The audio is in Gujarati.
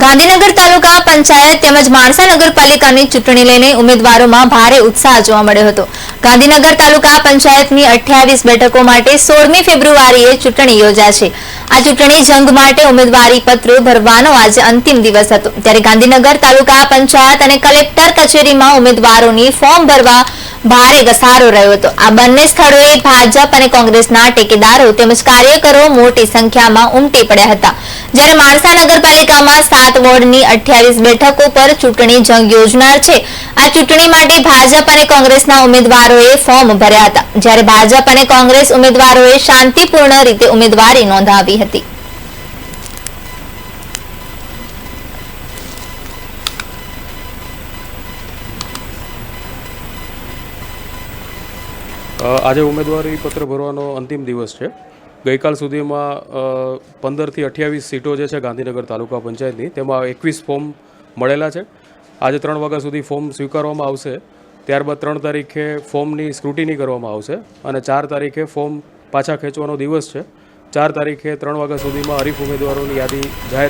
ગાંધીનગર તાલુકા પંચાયત તેમજ માણસા નગરપાલિકાની ચૂંટણી લઈને ઉમેદવારોમાં ભારે ઉત્સાહ જોવા મળ્યો હતો। ગાંધીનગર તાલુકા પંચાયતની 28 બેઠકો માટે 16મી ફેબ્રુઆરીએ ચૂંટણી યોજાશે। આ ચૂંટણી જંગ માટે ઉમેદવારી પત્રો ભરવાનો આજે અંતિમ દિવસ હતો। ત્યારે ગાંધીનગર તાલુકા પંચાયત અને કલેક્ટર કચેરીમાં ઉમેદવારોની ફોર્મ ભરવા ભારે ઘસારો રહ્યો હતો। આ બંને સ્થળોએ ભાજપ અને કોંગ્રેસના ટેકેદારો તેમજ કાર્યકરો મોટી સંખ્યામાં ઉમટી પડ્યા હતા। જ્યારે માણસા નગરપાલિકામાં 7 વોર્ડની 28 બેઠકો પર ચૂંટણી જંગ યોજનાર છે। આ ચૂંટણી માટે ભાજપ અને કોંગ્રેસના ઉમેદવારોએ ફોર્મ ભર્યા હતા, જ્યારે ભાજપ અને કોંગ્રેસ ઉમેદવારોએ શાંતિપૂર્ણ રીતે ઉમેદવારી નોંધાવી હતી। આજે ઉમેદવારી પત્ર ભરવાનો અંતિમ દિવસ છે। ગઈકાલ સુધીમાં 15 થી 28 સીટો જે છે ગાંધીનગર તાલુકા પંચાયતની, તેમાં 21 ફોર્મ મળેલા છે। આજે 3 વાગ્યા સુધી ફોર્મ સ્વીકારવામાં આવશે। ત્યારબાદ 3 તારીખે ફોર્મની સ્ક્રુટિની કરવામાં આવશે અને 4 તારીખે ફોર્મ પાછા ખેંચવાનો દિવસ છે। 4 તારીખે 3 વાગ્યા સુધીમાં હરીફ ઉમેદવારોની યાદી જાહેર